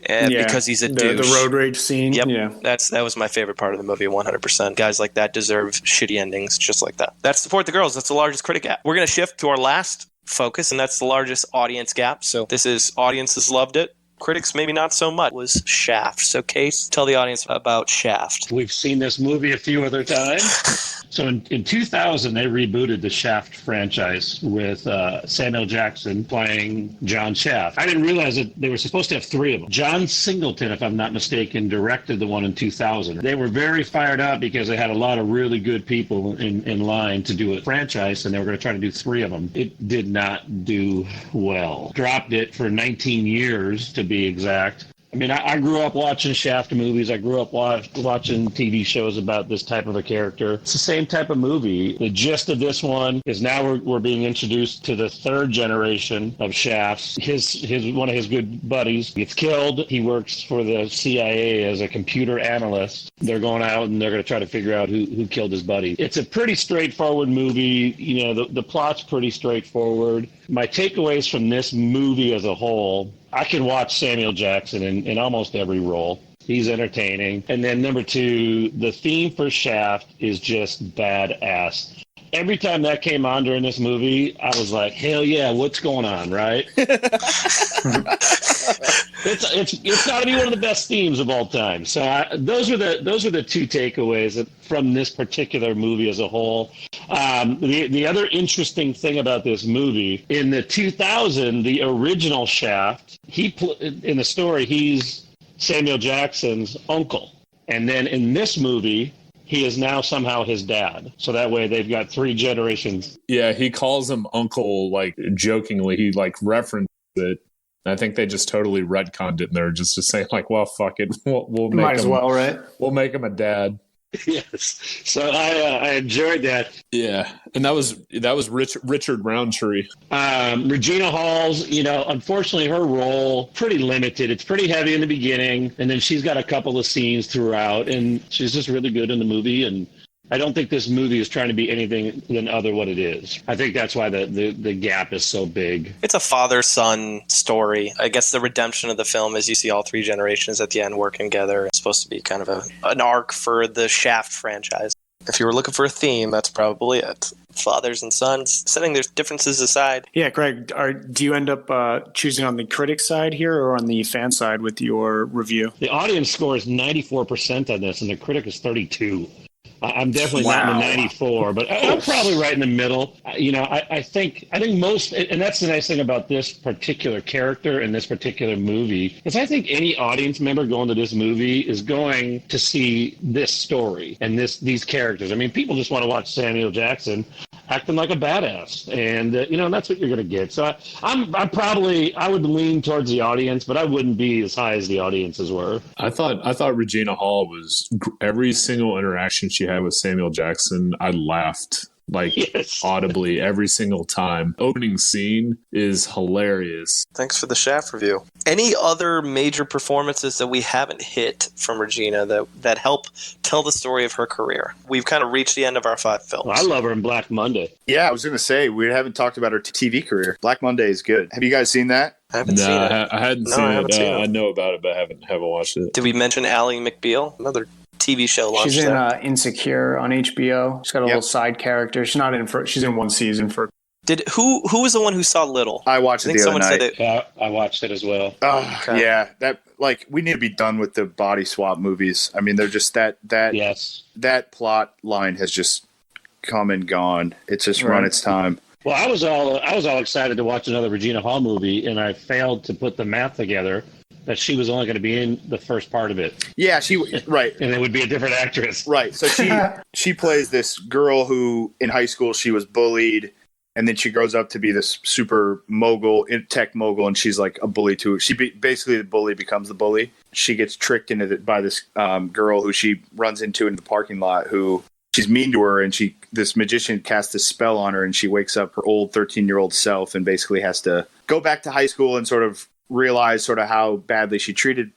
because he's a douche. The road rage scene. Yep. Yeah. That was my favorite part of the movie, 100%. Guys like that deserve shitty endings just like that. That's Support the Girls. That's the largest critic gap. We're going to shift to our last focus, and that's the largest audience gap. So this is audiences loved it. Critics maybe not so much, was Shaft. So Case, tell the audience about Shaft. We've seen this movie a few other times. So in 2000, they rebooted the Shaft franchise with Samuel Jackson playing John Shaft. I didn't realize that they were supposed to have three of them. John Singleton, if I'm not mistaken, directed the one in 2000. They were very fired up because they had a lot of really good people in line to do a franchise, and they were going to try to do three of them. It did not do well. Dropped it for 19 years, to be exact. I mean, I grew up watching Shaft movies. I grew up watching TV shows about this type of a character. It's the same type of movie. The gist of this one is now we're being introduced to the third generation of Shafts. One of his good buddies gets killed. He works for the CIA as a computer analyst. They're going out and they're going to try to figure out who killed his buddy. It's a pretty straightforward movie. You know, the plot's pretty straightforward. My takeaways from this movie as a whole, I can watch Samuel Jackson in almost every role. He's entertaining. And then number two, the theme for Shaft is just badass. Every time that came on during this movie, I was like, hell yeah, what's going on, right? It's got to be one of the best themes of all time. So those are the two takeaways from this particular movie as a whole. The other interesting thing about this movie, in the 2000, the original Shaft, in the story, he's Samuel Jackson's uncle. And then in this movie, he is now somehow his dad. So that way they've got three generations. Yeah, he calls him uncle, like, jokingly. He, like, referenced it. I think they just totally retconned it in there just to say, like, well, fuck it. We'll make Might as well, right? We'll make him a dad. Yes. So I enjoyed that. Yeah. And that was Richard Roundtree. Regina Hall's, unfortunately her role, pretty limited. It's pretty heavy in the beginning, and then she's got a couple of scenes throughout, and she's just really good in the movie. And I don't think this movie is trying to be anything than other what it is. I think that's why the gap is so big. It's a father-son story. I guess the redemption of the film is you see all three generations at the end working together. It's supposed to be kind of an arc for the Shaft franchise. If you were looking for a theme, that's probably it. Fathers and sons, setting their differences aside. Yeah, Greg, do you end up choosing on the critic side here or on the fan side with your review? The audience score is 94% on this, and the critic is 32%. I'm definitely not in the 94, but I'm probably right in the middle. I think most, and that's the nice thing about this particular character and this particular movie, is I think any audience member going to this movie is going to see this story and these characters. I mean, people just want to watch Samuel Jackson acting like a badass, and that's what you're going to get. So I would lean towards the audience, but I wouldn't be as high as the audiences were. I thought Regina Hall was every single interaction she had with Samuel Jackson, I laughed audibly every single time. Opening scene is hilarious. Thanks for the Shaft review. Any other major performances that we haven't hit from Regina that help tell the story of her career? We've kind of reached the end of our 5 films. Well, I love her in Black Monday. Yeah, I was going to say, we haven't talked about her TV career. Black Monday is good. Have you guys seen that? I haven't seen it. I hadn't seen it. I know about it, but I haven't watched it. Did we mention Ally McBeal? Another TV show launched. She's in Insecure on HBO. She's got a little side character. She's not in she's in one season for. Who was the one who saw Little? I watched it the other night. Yeah, I watched it as well. Oh, okay. Yeah, that we need to be done with the body swap movies. I mean, they're just that that plot line has just come and gone. It's just run its time. Well, I was all excited to watch another Regina Hall movie, and I failed to put the math together that she was only going to be in the first part of it. Yeah, right. And it would be a different actress. Right. So she plays this girl who in high school she was bullied, and then she grows up to be this super tech mogul, and she's like a bully too. Basically the bully becomes the bully. She gets tricked into by this girl who she runs into in the parking lot who she's mean to her, and this magician casts a spell on her, and she wakes up her old 13-year-old self and basically has to go back to high school and sort of realize sort of how badly she treats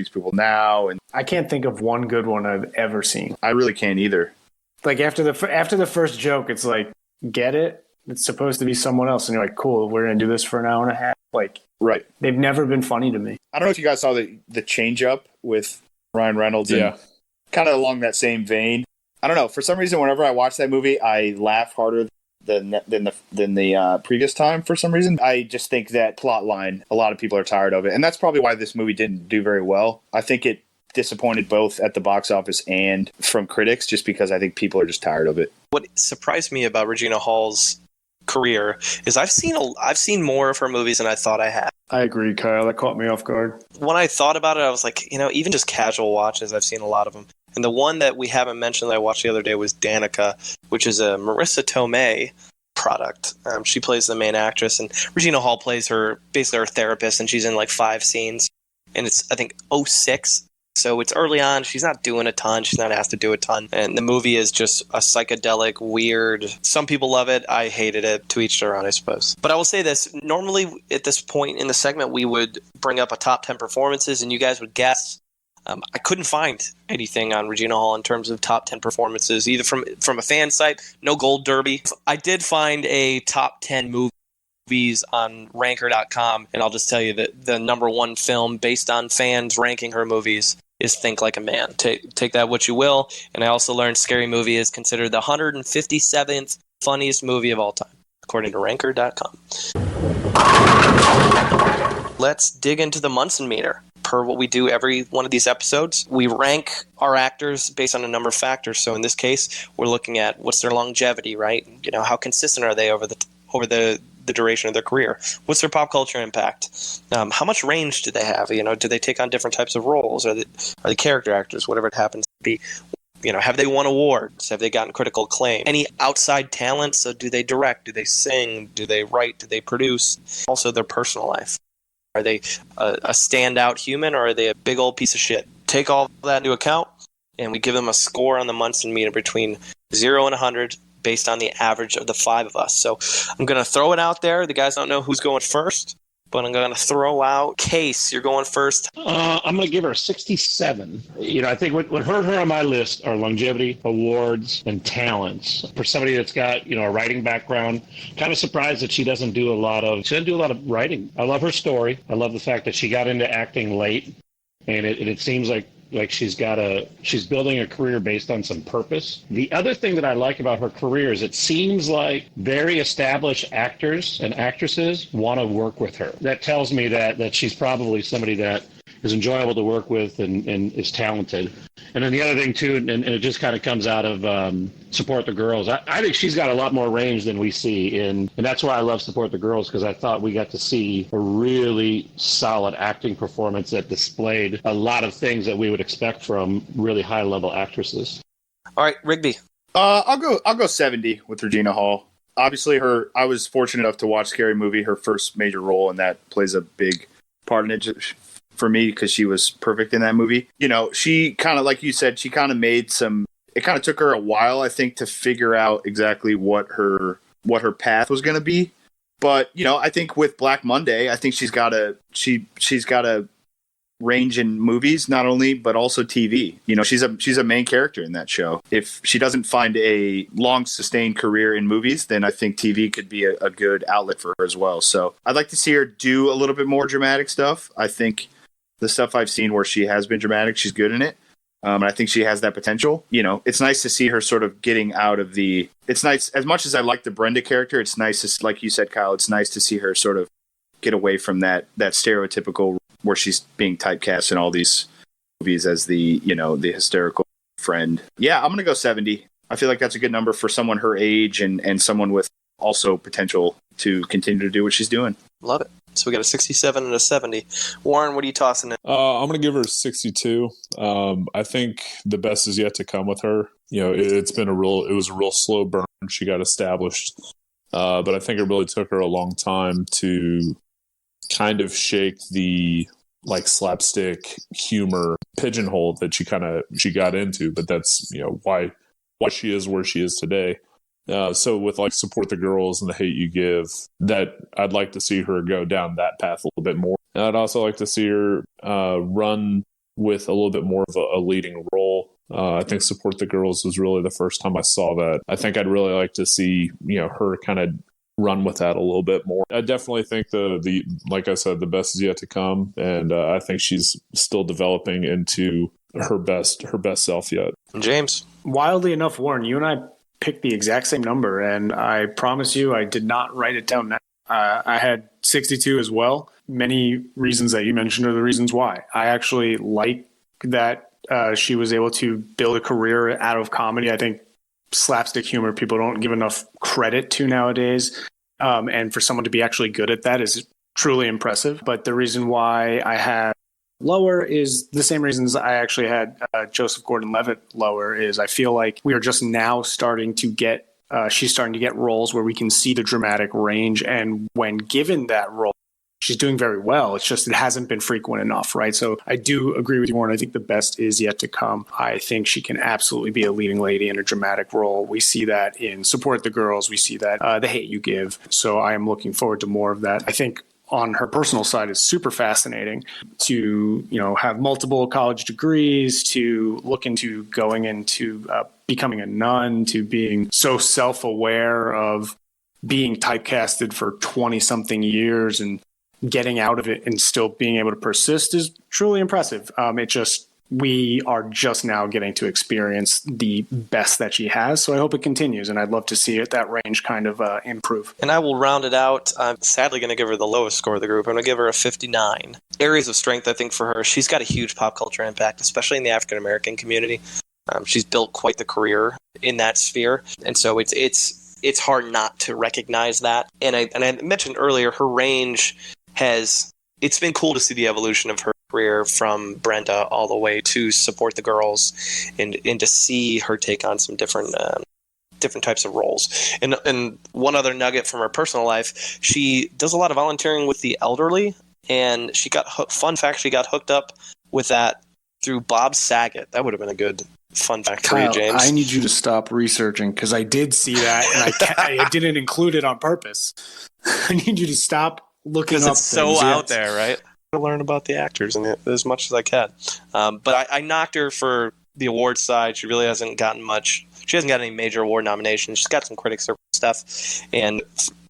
people now. And I can't think of one good one I've ever seen. I really can't either. Like after the first joke, it's like, get it? It's supposed to be someone else, and you're like, cool, we're gonna do this for an hour and a half. Like, right? They've never been funny to me. I don't know if you guys saw the change up with Ryan Reynolds. Yeah, kind of along that same vein. I don't know. For some reason, whenever I watch that movie, I laugh harder than the previous time. For some reason, I just think that plot line, a lot of people are tired of it, and that's probably why this movie didn't do very well. I think it disappointed both at the box office and from critics, just because I think people are just tired of it. What surprised me about Regina Hall's career is I've seen more of her movies than I thought I had. I agree, Kyle. That caught me off guard. When I thought about it, I was like, even just casual watches, I've seen a lot of them. And the one that we haven't mentioned that I watched the other day was Danica, which is a Marissa Tomei product. She plays the main actress, and Regina Hall plays basically her therapist, and she's in like 5 scenes. And it's, I think, '06. So it's early on. She's not doing a ton. She's not asked to do a ton. And the movie is just a psychedelic, weird. Some people love it. I hated it. To each their own, I suppose. But I will say this. Normally, at this point in the segment, we would bring up a top 10 performances, and you guys would guess. I couldn't find anything on Regina Hall in terms of top 10 performances, either from a fan site, no Gold Derby. I did find a top 10 movies on ranker.com, and I'll just tell you that the number one film based on fans ranking her movies is Think Like a Man. Take that what you will. And I also learned Scary Movie is considered the 157th funniest movie of all time, according to ranker.com. Let's dig into the Munson meter. Per what we do every one of these episodes, we rank our actors based on a number of factors. So in this case, we're looking at what's their longevity, right? How consistent are they over the duration of their career? What's their pop culture impact? How much range do they have? Do they take on different types of roles? Are they character actors? Whatever it happens to be. Have they won awards? Have they gotten critical acclaim? Any outside talent? So do they direct? Do they sing? Do they write? Do they produce? Also their personal life. Are they a standout human, or are they a big old piece of shit? Take all that into account, and we give them a score on the Munson meter between 0 and 100 based on the average of the 5 of us. So I'm going to throw it out there. The guys don't know who's going first, but I'm going to throw out Case. You're going first. I'm going to give her a 67. I think what hurt her on my list are longevity, awards, and talents. For somebody that's got, a writing background, kind of surprised that she doesn't do a lot of writing. I love her story. I love the fact that she got into acting late, and it seems like she's building a career based on some purpose. The other thing that I like about her career is it seems like very established actors and actresses want to work with her. That tells me that she's probably somebody that is enjoyable to work with and is talented. And then the other thing too, and it just kind of comes out of Support the Girls. I think she's got a lot more range than we see, and that's why I love Support the Girls, because I thought we got to see a really solid acting performance that displayed a lot of things that we would expect from really high level actresses. All right, Rigby. I'll go 70 with Regina Hall. Obviously, I was fortunate enough to watch Scary Movie, her first major role, and that plays a big part in it for me because she was perfect in that movie. She kind of, like you said, she kind of made some. It kind of took her a while, I think, to figure out exactly what her path was going to be. But I think with Black Monday, I think she's got a range in movies, not only but also TV. She's a main character in that show. If she doesn't find a long sustained career in movies, then I think TV could be a good outlet for her as well. So I'd like to see her do a little bit more dramatic stuff. I think the stuff I've seen where she has been dramatic, she's good in it. And I think she has that potential. It's nice to see her sort of getting out of the. It's nice, as much as I like the Brenda character. It's nice to, like you said, Kyle. It's nice to see her sort of get away from that stereotypical where she's being typecast in all these movies as the hysterical friend. Yeah, I'm gonna go 70. I feel like that's a good number for someone her age and someone with also potential to continue to do what she's doing. Love it. So we got a 67 and a 70. Warren, what are you tossing in? I'm going to give her 62. I think the best is yet to come with her. It was a real slow burn. She got established. But I think it really took her a long time to kind of shake the slapstick humor pigeonhole that she got into. But that's, why why she is where she is today. So with like Support the Girls and The Hate You Give, that I'd like to see her go down that path a little bit more. I'd also like to see her run with a little bit more of a leading role. I think Support the Girls was really the first time I saw that. I think I'd really like to see, her kind of run with that a little bit more. I definitely think the like I said, the best is yet to come, and I think she's still developing into her best self yet. James, Wildly enough, Warren, you and I picked the exact same number, and I promise you, I did not write it down now. I had 62 as well. Many reasons that you mentioned are the reasons why. I actually like that she was able to build a career out of comedy. I think slapstick humor people don't give enough credit to nowadays. And for someone to be actually good at that is truly impressive. But the reason why I have lower is the same reasons I actually had Joseph Gordon-Levitt lower. Is I feel like we are just now starting to get she's starting to get roles where we can see the dramatic range, and when given that role, she's doing very well. It's just it hasn't been frequent enough, right? So I do agree with you, Warren. I think the best is yet to come. I think she can absolutely be a leading lady in a dramatic role. We see that in Support the Girls. We see that The Hate You Give. So I am looking forward to more of that. I think on her personal side is super fascinating to, have multiple college degrees, to look into going into becoming a nun, to being so self-aware of being typecasted for 20 something years and getting out of it and still being able to persist is truly impressive. We are just now getting to experience the best that she has. So I hope it continues, and I'd love to see that range kind of improve. and I will round it out. I'm sadly going to give her the lowest score of the group. I'm going to give her a 59. Areas of strength, I think, for her. She's got a huge pop culture impact, especially in the African-American community. She's built quite the career in that sphere. And so it's hard not to recognize that. And I mentioned earlier, her range it's been cool to see the evolution of her career from Brenda all the way to Support the Girls, and to see her take on some different types of roles. And one other nugget from her personal life, she does a lot of volunteering with the elderly, and she got hooked up with that through Bob Saget. That would have been a good fun fact for you, James. I need you to stop researching, because I did see that, and I didn't include it on purpose. I need you to stop looking up because it's things. so out there, right? To learn about the actors and as much as I can. But I knocked her for the award side. She really hasn't gotten much. She hasn't got any major award nominations. She's got some critic circle stuff. And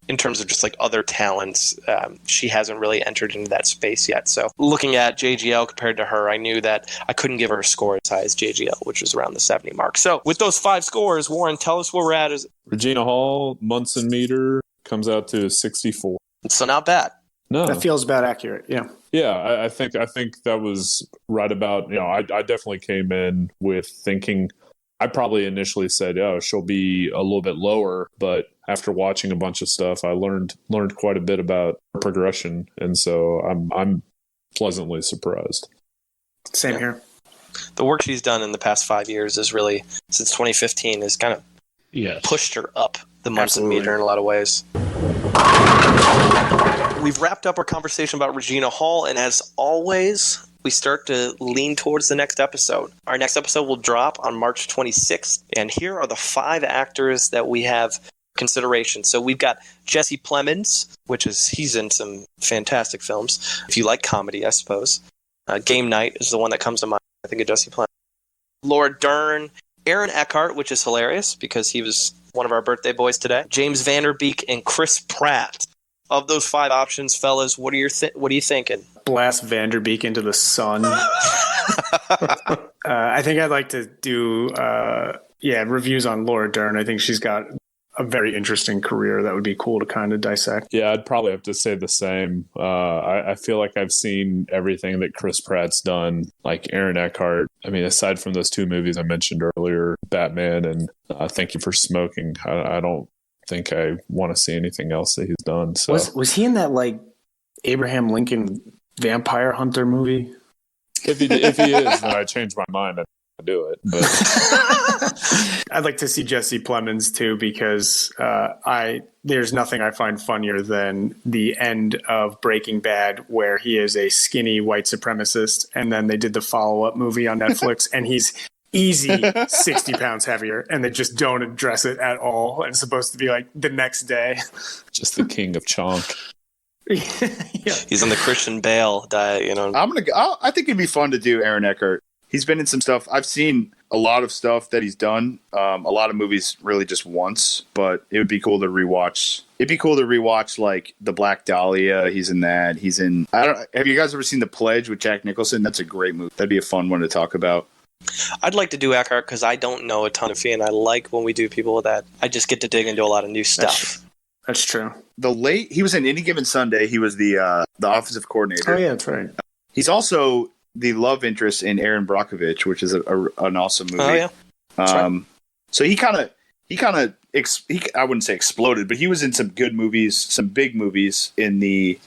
in terms of just like other talents, she hasn't really entered into that space yet. So looking at JGL compared to her, I knew that I couldn't give her a score as high as JGL, which was around the 70 mark. So with those 5 scores, Warren, tell us where we're at. Regina Hall, Munson meter comes out to 64. So not bad. No, That feels about accurate. Yeah. Yeah, I think that was right about. I definitely came in with thinking. I probably initially said, "Oh, she'll be a little bit lower," but after watching a bunch of stuff, I learned quite a bit about her progression, and so I'm pleasantly surprised. Same here. The work she's done in the past 5 years is really, since 2015, has kind of pushed her up the Munson meter in a lot of ways. We've wrapped up our conversation about Regina Hall, and as always, we start to lean towards the next episode. Our next episode will drop on March 26th, and here are the 5 actors that we have consideration. So we've got Jesse Plemons, he's in some fantastic films, if you like comedy, I suppose. Game Night is the one that comes to mind, I think, of Jesse Plemons. Laura Dern, Aaron Eckhart, which is hilarious because he was one of our birthday boys today, James Vanderbeek, and Chris Pratt. Of those 5 options, fellas, what are you thinking? Blast Vanderbeek into the sun. I think I'd like to do reviews on Laura Dern. I think she's got a very interesting career that would be cool to kind of dissect. Yeah, I'd probably have to say the same. I feel like I've seen everything that Chris Pratt's done, like Aaron Eckhart. I mean, aside from those 2 movies I mentioned earlier, Batman and Thank You for Smoking, I don't think I want to see anything else that he's done. So was he in that like Abraham Lincoln vampire hunter movie? If he is, then I change my mind and do it. But I'd like to see Jesse Plemons too, because there's nothing I find funnier than the end of Breaking Bad, where he is a skinny white supremacist, and then they did the follow-up movie on Netflix, and he's easy 60 pounds heavier, and they just don't address it at all. And it's supposed to be like the next day. Just the king of chonk. Yeah. He's on the Christian Bale diet, you know. I think it'd be fun to do Aaron Eckhart. He's been in some stuff. I've seen a lot of stuff that he's done. A lot of movies really just once, but it would be cool to rewatch. It'd be cool to rewatch like The Black Dahlia. He's in that. He's in. Have you guys ever seen The Pledge with Jack Nicholson? That's a great movie. That'd be a fun one to talk about. I'd like to do Eckhart because I don't know a ton of and I like when we do people with that. I just get to dig into a lot of new stuff. That's true. He was in Any Given Sunday. He was the offensive coordinator. Oh yeah, that's right. He's also the love interest in Aaron Brockovich, which is an awesome movie. Oh yeah. Right. So he kind of I wouldn't say exploded, but he was in some good movies, some big movies in the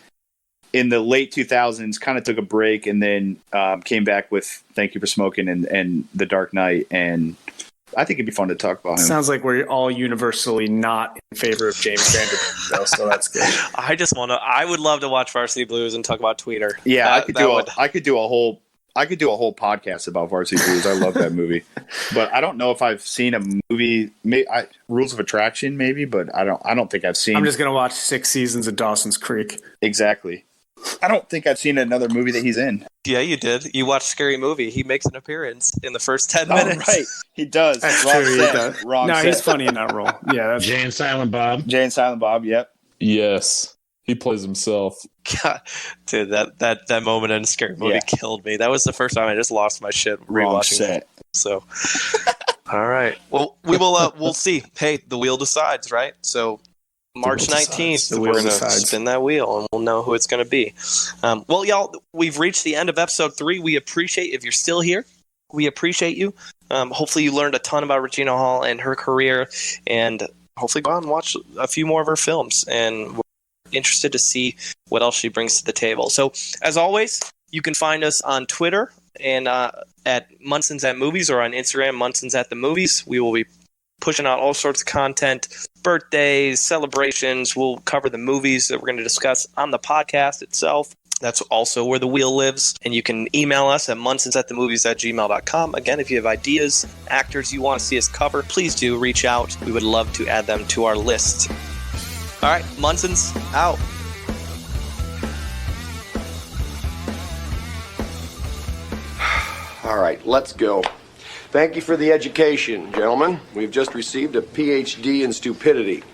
late 2000s. Kind of took a break and then came back with Thank You for Smoking and The Dark Knight. And I think it'd be fun to talk about him. Sounds like we're all universally not in favor of James Vanderbilt, though, so that's good. I would love to watch Varsity Blues and talk about Tweeter. Yeah, I could do a whole podcast about Varsity Blues. I love that movie, but I don't know if I've seen a movie. Rules of Attraction, maybe, but I don't think I've seen. I'm just gonna watch 6 seasons of Dawson's Creek. Exactly. I don't think I've seen another movie that he's in. Yeah, you did. You watched Scary Movie. He makes an appearance in the first 10 minutes. Oh, right. He does. That's Wrong true. set. He does. Wrong no, set. he's funny in that role. Yeah, that's Jay and Silent Bob. Jay and Silent Bob. Yep. Yes. He plays himself. God, dude, that moment in Scary Movie killed me. That was the first time I just lost my shit rewatching it. So, all right. Well, we'll see. Hey, the wheel decides, right? So March 19th, we're going to spin that wheel and we'll know who it's going to be. Well, y'all, we've reached the end of episode 3. We appreciate if you're still here. We appreciate you. Hopefully you learned a ton about Regina Hall and her career, and hopefully go out and watch a few more of her films. And we're interested to see what else she brings to the table. So, as always, you can find us on Twitter and at Munson's at Movies, or on Instagram, Munson's at the Movies. We will be pushing out all sorts of content, birthdays, celebrations. We'll cover the movies that we're going to discuss on the podcast itself. That's also where the wheel lives. And you can email us at munsonsatthemovies@gmail.com. Again, if you have ideas, actors you want to see us cover, please do reach out. We would love to add them to our list. All right, Munson's out. All right, let's go. Thank you for the education, gentlemen. We've just received a PhD in stupidity.